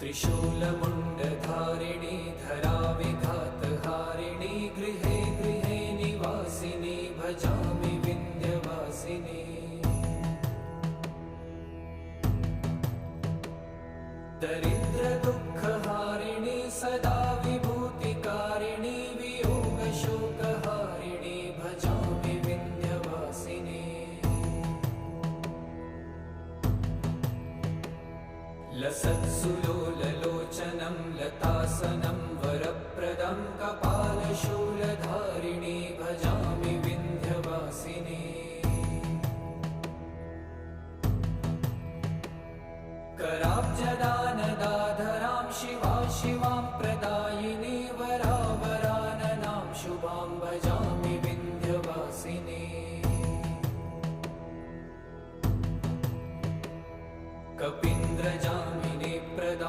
त्रिशूलमुण्डधारिणी धराविघातहारिणी गृहे गृहे निवासिनी भजामि विन्ध्यवासिनी। दरिद्रदुःखहारिणी सदा विभूतिकारिणी वियोगशोकहारिणी भजामि विन्ध्यवासिनी। लसत्सुलोललोचनं लतासनं वरप्रदं कपालशूल